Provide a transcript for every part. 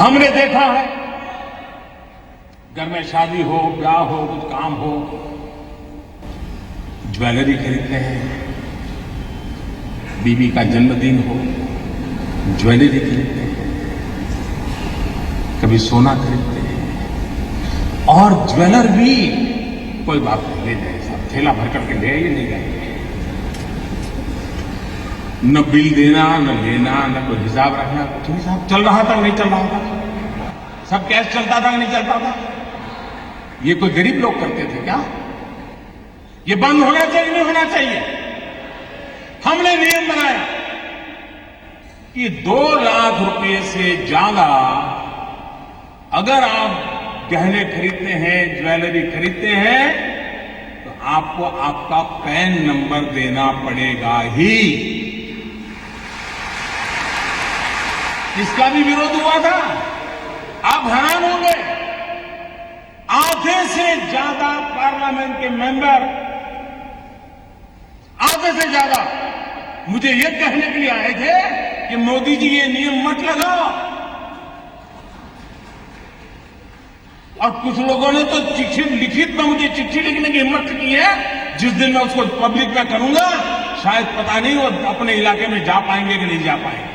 हमने देखा है, घर में शादी हो, ब्याह हो, कुछ काम हो, ज्वेलरी खरीदते हैं। बीवी का जन्मदिन हो, ज्वेलरी खरीदते हैं। कभी सोना खरीदते हैं। और ज्वेलर भी कोई बात नहीं, ले जाए साहब, थैला भर करके ले आइए, नहीं जाएंगे। न बिल देना, न लेना, न कोई हिसाब रखना, कुछ नहीं साहब। चल रहा था नहीं चल रहा था, सब कैश चलता था नहीं चलता था। ये कोई गरीब लोग करते थे क्या? ये बंद होना चाहिए, नहीं होना चाहिए। हमने नियम बनाया कि 2 लाख रुपए से ज्यादा अगर आप गहने खरीदते हैं, ज्वेलरी खरीदते हैं, तो आपको आपका पैन नंबर देना पड़ेगा ही। इसका भी विरोध हुआ था। आप हैरान होंगे, आधे से ज्यादा पार्लियामेंट के मेंबर, आधे से ज्यादा मुझे ये कहने के लिए आए थे कि मोदी जी ये नियम मत लगाओ। और कुछ लोगों ने तो चिट्ठी लिखित में मुझे चिट्ठी लिखने की हिम्मत की है। जिस दिन मैं उसको पब्लिक में करूंगा, शायद पता नहीं वो अपने इलाके में जा पाएंगे कि नहीं जा पाएंगे।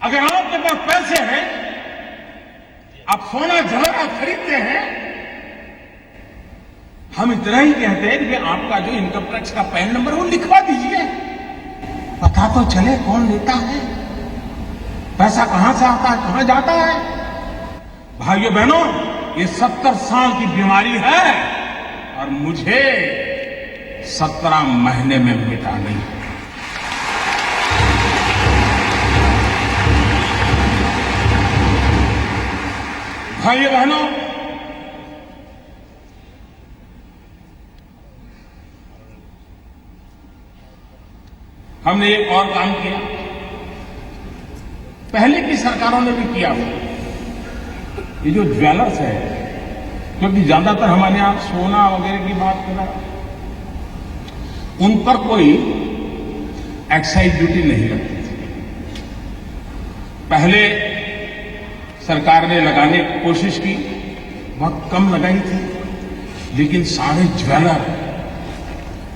अगर आपके पास पैसे हैं, आप सोना जवाहरात खरीदते हैं, हम इतना ही कहते हैं कि आपका जो इनकम टैक्स का पैन नंबर वो लिखवा दीजिए, पता तो चले कौन लेता है, पैसा कहां से आता है, कहां जाता है। भाइयों बहनों, ये 70 साल की बीमारी है और मुझे 17 महीने में मिटा नहीं। भाइयों बहनों, हमने एक और काम किया, पहले की सरकारों ने भी किया। ये जो ज्वेलर्स है, क्योंकि ज्यादातर हमारे यहां सोना वगैरह की बात कर रहा, उन पर कोई एक्साइज ड्यूटी नहीं लगती थी। पहले सरकार ने लगाने की कोशिश की, बहुत कम लगाई थी, लेकिन सारे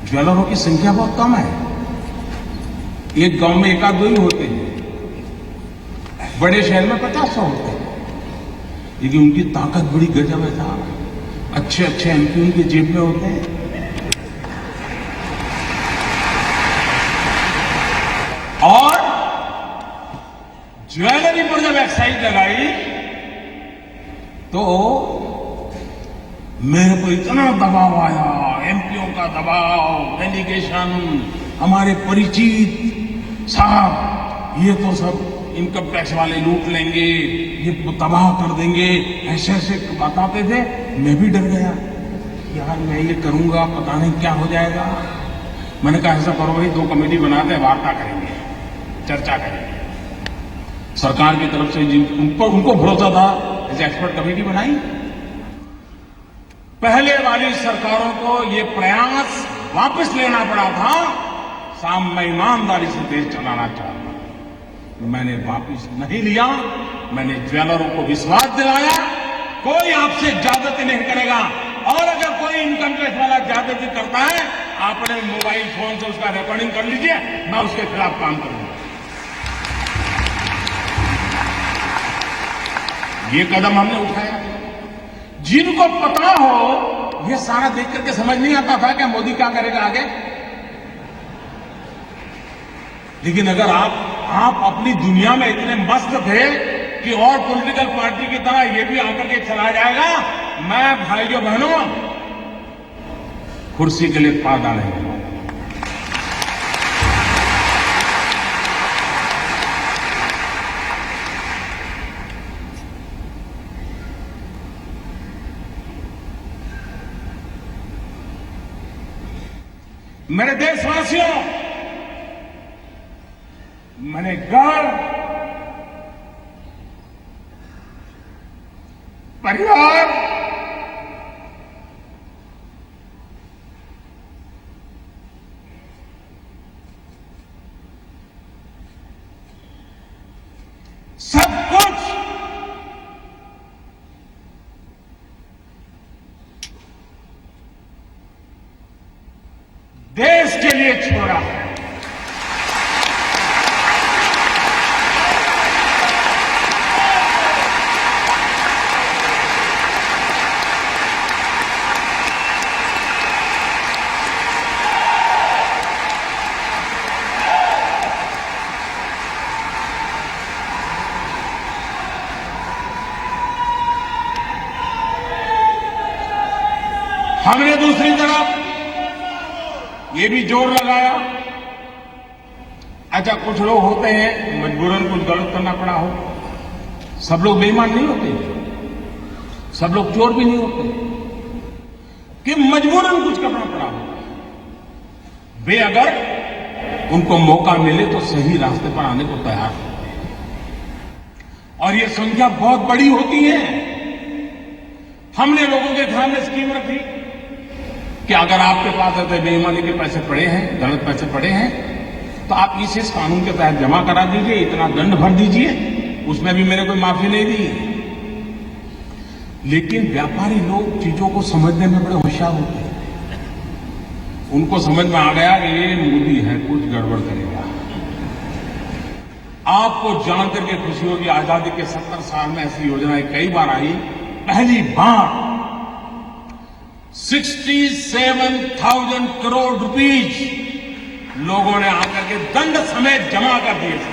ज्वेलरों की संख्या बहुत कम है। एक गांव में 1-2 ही होते हैं, बड़े शहर में 50 होते हैं, लेकिन उनकी ताकत बड़ी गजब है साहब। अच्छे अच्छे एमपी उनके जेब में होते हैं। और ज्वेलरी पर जब एक्साइज लगाई तो मेरे को इतना दबाव आया, एमपीओ का दबाव, डेलीगेशन, हमारे परिचित, साहब ये तो सब इनकम टैक्स वाले लूट लेंगे, ये तबाह कर देंगे, ऐसे ऐसे बताते थे। मैं भी डर गया, यार मैं ये करूंगा पता नहीं क्या हो जाएगा। मैंने कहा ऐसा करो भाई, 2 कमेटी बनाते हैं, वार्ता करेंगे, चर्चा करेंगे। सरकार की तरफ से उनको भरोसा था, ऐसे एक्सपर्ट कमेटी बनाई। पहले वाली सरकारों को ये प्रयास वापस लेना पड़ा था। साहब मैं ईमानदारी से देश चलाना चाहता हूं, मैंने वापस नहीं लिया। मैंने ज्वेलरों को विश्वास दिलाया, कोई आपसे ज्यादती नहीं करेगा। और अगर कोई इनकम टैक्स वाला ज्यादती करता है, आपने मोबाइल फोन से उसका रिकॉर्डिंग कर लीजिए, मैं उसके खिलाफ काम करूंगा। ये कदम हमने उठाया। जिनको पता हो, ये सारा देख करके समझ नहीं आता था कि मोदी क्या करेगा आगे। लेकिन अगर आप अपनी दुनिया में इतने मस्त थे कि और पॉलिटिकल पार्टी की तरह ये भी आकर के चला जाएगा, मैं भाइयों बहनों कुर्सी के लिए पादा नहीं। मेरे देशवासियों, मैंने घर, परिवार, छोड़ा है। हमने दूसरी तरफ ये भी जोर लगाया, अच्छा कुछ लोग होते हैं मजबूरन कुछ गलत करना पड़ा हो, सब लोग बेईमान नहीं होते, सब लोग चोर भी नहीं होते, कि मजबूरन कुछ करना पड़ा हो, वे अगर उनको मौका मिले तो सही रास्ते पर आने को तैयार होते हैं। और ये संख्या बहुत बड़ी होती है। हमने लोगों के सामने स्कीम रखी कि अगर आपके पास ऐसे बेईमानी के पैसे पड़े हैं, गलत पैसे पड़े हैं, तो आप इस कानून के तहत जमा करा दीजिए, इतना दंड भर दीजिए, उसमें भी मैंने कोई माफी नहीं दी। लेकिन व्यापारी लोग चीजों को समझने में बड़े होशियार होते हैं। उनको समझ में आ गया कि ये मोदी है, कुछ गड़बड़ करेगा। आपको जान करके खुशी होगी, आजादी के 70 साल में ऐसी योजनाएं कई बार आई, पहली बार 67,000 करोड़ रुपीज लोगों ने आकर के दंड समेत जमा कर दिए थे।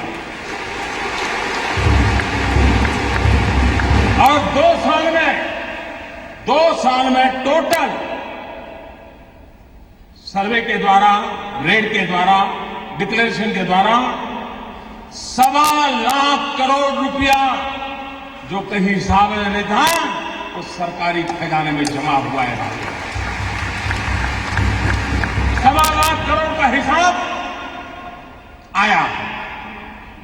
और 2 साल में टोटल सर्वे के द्वारा, रेड के द्वारा, डिक्लेरेशन के द्वारा 1.25 लाख करोड़ रुपया जो कहीं हिसाब में नहीं था, वो सरकारी खजाने में जमा हुआ है। 1.25 लाख करोड़ का हिसाब आया।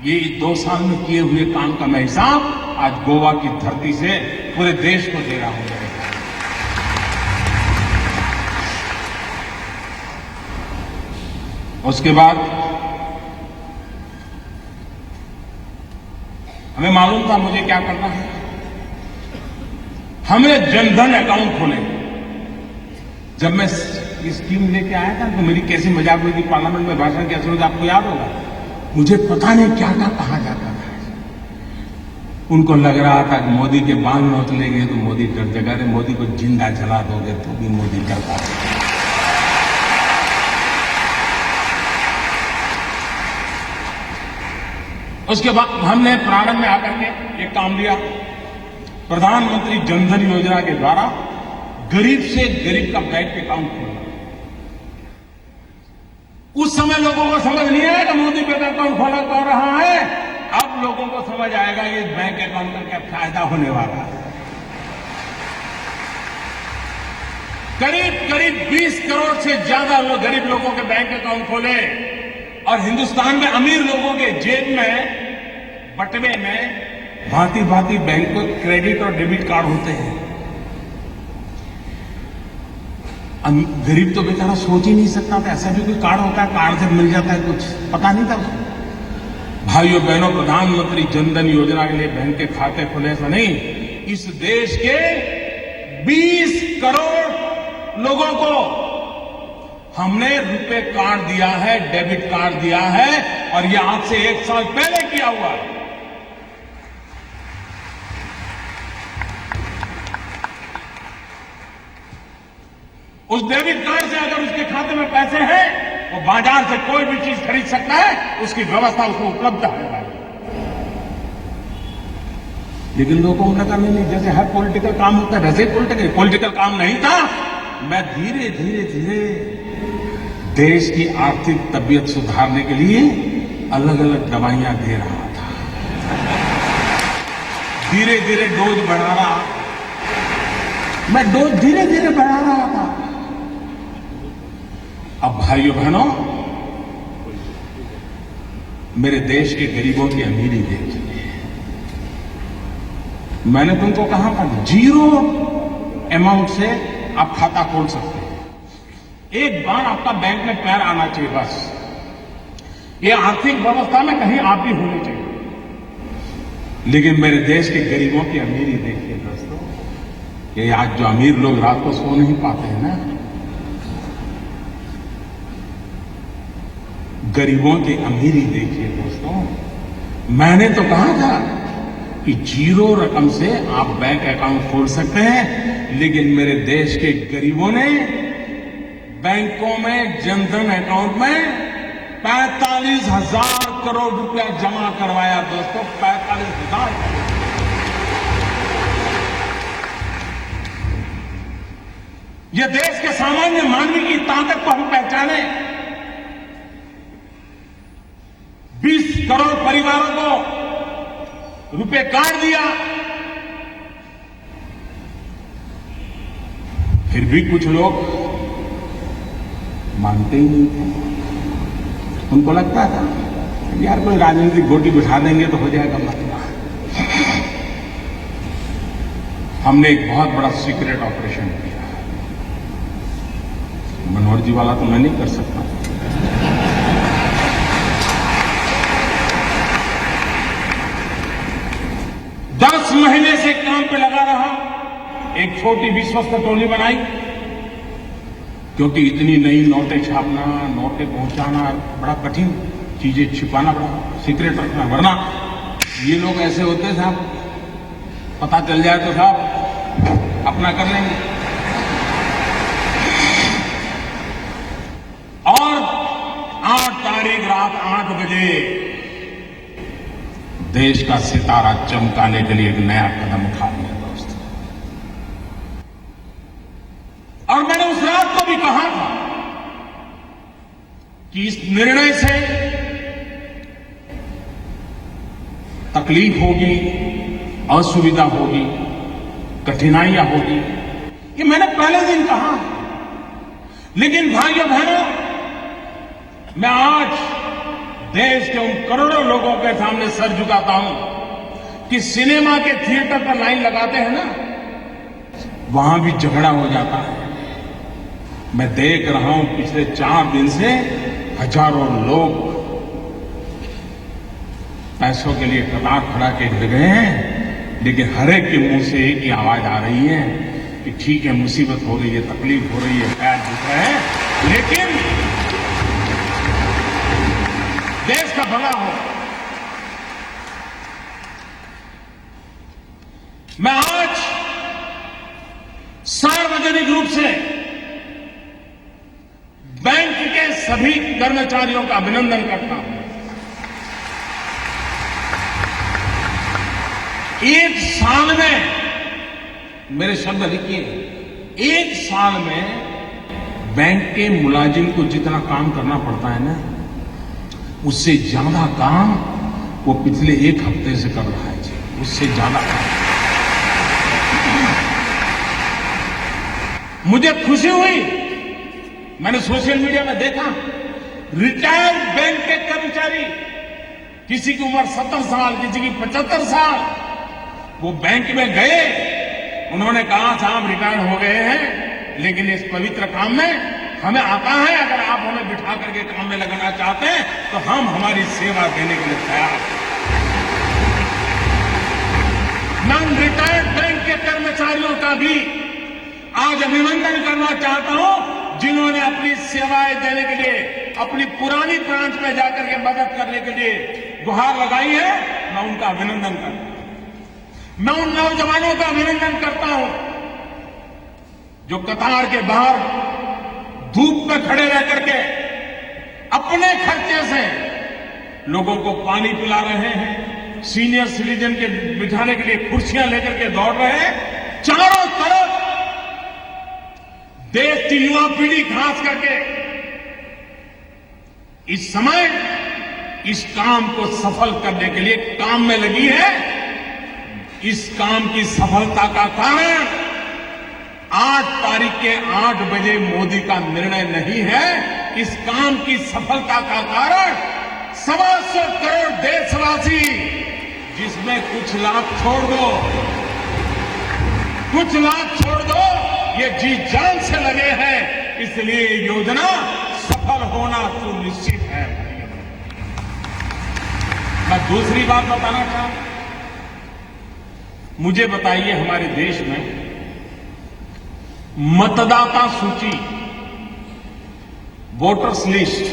ये 2 साल में किए हुए काम का मैं हिसाब आज गोवा की धरती से पूरे देश को दे रहा हूं। उसके बाद हमें मालूम था मुझे क्या करना है। हमने जनधन अकाउंट खोले। जब मैं ये स्कीम लेके आया था तो मेरी कैसी मजाक हुई थी, पार्लियामेंट में भाषण कैसे हुआ, आपको याद होगा। मुझे पता नहीं क्या था, कहां जाता था। उनको लग रहा था कि मोदी के बांध नोच लेंगे तो मोदी डर जाएगा, अरे मोदी को जिंदा जला दोगे तो भी मोदी डरता है। उसके बाद हमने प्रारंभ में आकर के एक काम लिया, प्रधानमंत्री जनधन योजना के द्वारा गरीब से गरीब का बैंक अकाउंट खोलना। उस समय लोगों को समझ नहीं आया कि मोदी बैंक अकाउंट खोला कर रहा है। अब लोगों को समझ आएगा ये बैंक अकाउंट का क्या फायदा होने वाला है। करीब 20 करोड़ से ज्यादा लोग, गरीब लोगों के बैंक अकाउंट खोले। और हिंदुस्तान में अमीर लोगों के जेब में, बटवे में भांति भांति बैंक को क्रेडिट और डेबिट कार्ड होते हैं। गरीब तो बेचारा सोच ही नहीं सकता था ऐसा भी कोई कार्ड होता है, कार्ड से मिल जाता है, कुछ पता नहीं था उसको। भाइयों बहनों, प्रधानमंत्री जनधन योजना के लिए बैंक के खाते खुले, ऐसा नहीं, इस देश के 20 करोड़ लोगों को हमने रुपए कार्ड दिया है, डेबिट कार्ड दिया है, और यह आज से 1 साल पहले किया हुआ है। उस डेबिट कार्ड से अगर उसके खाते में पैसे हैं, वो बाजार से कोई भी चीज खरीद सकता है, उसकी व्यवस्था उसको उपलब्ध है। लेकिन लोगों को लगा नहीं, जैसे हर पॉलिटिकल काम होता है वैसे पॉलिटिकल काम नहीं था। मैं धीरे धीरे देश की आर्थिक तबीयत सुधारने के लिए अलग अलग दवाइयां दे रहा था, धीरे धीरे डोज बढ़ा रहा, मैं डोज धीरे धीरे बढ़ा रहा था। अब भाइयों बहनों, मेरे देश के गरीबों की अमीरी देखिए। मैंने तुमको कहा था 0 अमाउंट से आप खाता खोल सकते हैं। एक बार आपका बैंक में पैर आना चाहिए, बस। ये आर्थिक व्यवस्था में कहीं आप भी होनी चाहिए। लेकिन मेरे देश के गरीबों की अमीरी देखिए दोस्तों। ये आज जो अमीर लोग रात को सो नहीं पाते हैं ना, गरीबों की अमीरी देखिए दोस्तों। मैंने तो कहा था कि जीरो रकम से आप बैंक अकाउंट खोल सकते हैं, लेकिन मेरे देश के गरीबों ने बैंकों में जनधन अकाउंट में 45,000 करोड़ रुपया जमा करवाया दोस्तों, 45,000 करोड़। ये देश के सामान्य मानवी की ताकत को हम पहचाने। 20 करोड़ परिवारों को रुपए कार्ड दिया, फिर भी कुछ लोग मानते ही नहीं थे। उनको लगता था यार कोई राजनीतिक गोटी बिठा देंगे तो हो जाएगा मसला। हमने एक बहुत बड़ा सीक्रेट ऑपरेशन किया। मनोहर जी वाला तो मैं नहीं कर सकता। दस महीने से काम पे लगा रहा, एक छोटी विश्वस्त टोली बनाई, क्योंकि इतनी नई नोटें छापना, नोटें पहुंचाना बड़ा कठिन, चीजें छिपाना बड़ा सीक्रेट रखना, वरना ये लोग ऐसे होते साहब, पता चल जाए तो साहब अपना कर लेंगे। और 8 तारीख रात 8 बजे देश का सितारा चमकाने के लिए एक नया कदम उठा लिया दोस्तों। और मैंने उस रात को भी कहा था कि इस निर्णय से तकलीफ होगी, असुविधा होगी, कठिनाइयां होगी, ये मैंने पहले दिन कहा। लेकिन भाइयों बहनों, मैं आज देश के उन करोड़ों लोगों के सामने सर झुकाता हूं कि सिनेमा के थिएटर पर लाइन लगाते हैं ना, वहां भी झगड़ा हो जाता है। मैं देख रहा हूं पिछले 4 दिन से हजारों लोग पैसों के लिए कतार खड़ा के लगे हैं, लेकिन हर एक के मुंह से एक ही आवाज आ रही है कि ठीक है, मुसीबत हो रही है, तकलीफ हो रही है, पैर दुख रहे हैं, लेकिन देश का भला हो। मैं आज सार्वजनिक रूप से बैंक के सभी कर्मचारियों का अभिनंदन करता हूं। एक साल में, मेरे शब्द लिखिए, एक साल में बैंक के मुलाजिम को जितना काम करना पड़ता है ना, उससे ज्यादा काम वो पिछले 1 हफ्ते से कर रहा है जी, उससे ज्यादा काम। मुझे खुशी हुई, मैंने सोशल मीडिया में देखा, रिटायर्ड बैंक के कर्मचारी, किसी की उम्र 70 साल, किसी की 75 साल, वो बैंक में गए, उन्होंने कहा साहब रिटायर्ड हो गए हैं, लेकिन इस पवित्र काम में हमें आता है, अगर आप हमें बिठा करके काम में लगाना चाहते हैं तो हम हमारी सेवा देने के लिए तैयार हैं। मैं रिटायर्ड बैंक के कर्मचारियों का भी आज अभिनंदन करना चाहता हूं, जिन्होंने अपनी सेवाएं देने के लिए अपनी पुरानी ब्रांच में जाकर के मदद करने के लिए गुहार लगाई है। मैं उनका अभिनंदन करता हूं। मैं उन नौजवानों का अभिनंदन करता हूं जो कतार के बाहर धूप में खड़े रह करके अपने खर्चे से लोगों को पानी पिला रहे हैं, सीनियर सिटीजन के बिठाने के लिए कुर्सियां लेकर के दौड़ रहे हैं। चारों तरफ देश की युवा पीढ़ी खास करके इस समय इस काम को सफल करने के लिए काम में लगी है। इस काम की सफलता का कारण 8 तारीख के 8 बजे मोदी का निर्णय नहीं है। इस काम की सफलता का कारण 125 करोड़ देशवासी, जिसमें कुछ लाख छोड़ दो, ये जी जान से लगे हैं, इसलिए ये योजना सफल होना सुनिश्चित है। मैं दूसरी बात बताना चाहता हूं, मुझे बताइए हमारे देश में मतदाता सूची, वोटर्स लिस्ट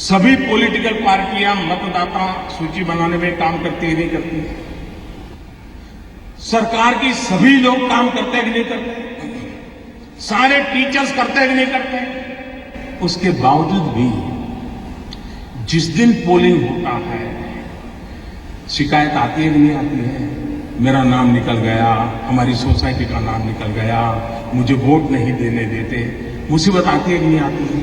सभी पॉलिटिकल पार्टियां मतदाता सूची बनाने में काम करती है नहीं करती, सरकार की सभी लोग काम करते हैं कि नहीं करते, सारे टीचर्स करते हैं कि नहीं करते, उसके बावजूद भी जिस दिन पोलिंग होता है शिकायत आती है कि नहीं आती है, मेरा नाम निकल गया, हमारी सोसाइटी का नाम निकल गया, मुझे वोट नहीं देने देते, मुसीबत आती है कि नहीं आती है।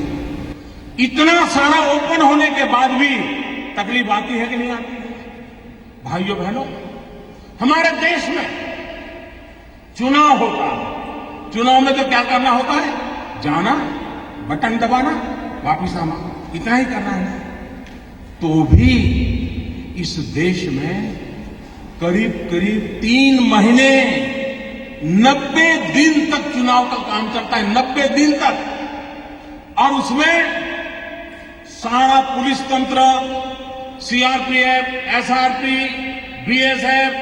इतना सारा ओपन होने के बाद भी तकलीफ आती है कि नहीं आती है। भाइयों बहनों, हमारे देश में चुनाव होता है, चुनाव में तो क्या करना होता है, जाना, बटन दबाना, वापिस आना, इतना ही करना है। तो भी इस देश में करीब करीब 3 महीने 90 दिन तक चुनाव का काम चलता है, 90 दिन तक। और उसमें सारा पुलिस तंत्र, सीआरपीएफ, एसआरपी, बीएसएफ,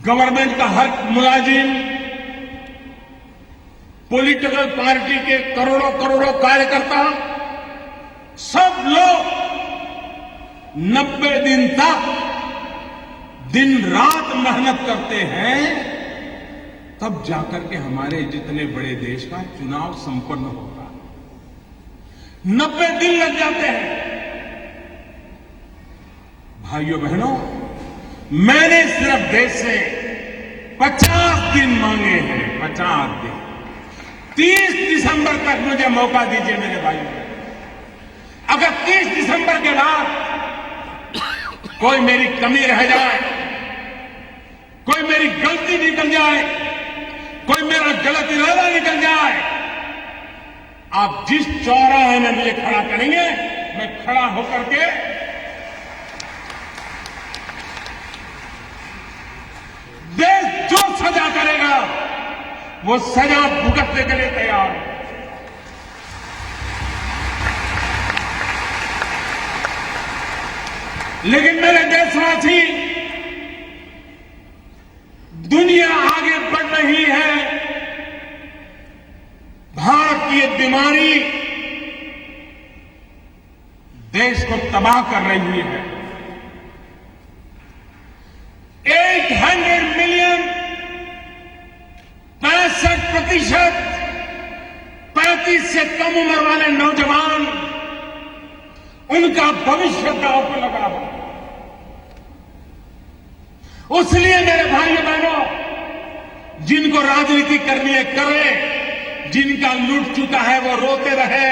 गवर्नमेंट का हर मुलाजिम, पॉलिटिकल पार्टी के करोड़ों करोड़ों कार्यकर्ता, सब लोग 90 दिन तक दिन रात मेहनत करते हैं, तब जाकर के हमारे जितने बड़े देश का चुनाव संपन्न होता है। 90 दिन लग जाते हैं। भाइयों बहनों, मैंने सिर्फ देश से 50 दिन मांगे हैं, 50 दिन। 30 दिसंबर तक मुझे मौका दीजिए मेरे भाइयों। अगर 30 दिसंबर के बाद कोई मेरी कमी रह जाए, कोई मेरी गलती निकल जाए, कोई मेरा गलत इरादा निकल जाए, आप जिस चौराहे में मुझे खड़ा करेंगे, मैं खड़ा होकर के देश जो सजा करेगा वो सजा भुगतने के लिए तैयार है। लेकिन मेरे देशवासी, दुनिया आगे बढ़ रही है, भारत की ये बीमारी देश को तबाह कर रही है। 800 मिलियन 65% 35 से कम उम्र वाले नौजवान, उनका भविष्य दांव पर लगा हुआ। इसलिए मेरे भाइयों बहनों, जिनको राजनीति करनी है करें, जिनका लूट चुका है वो रोते रहे,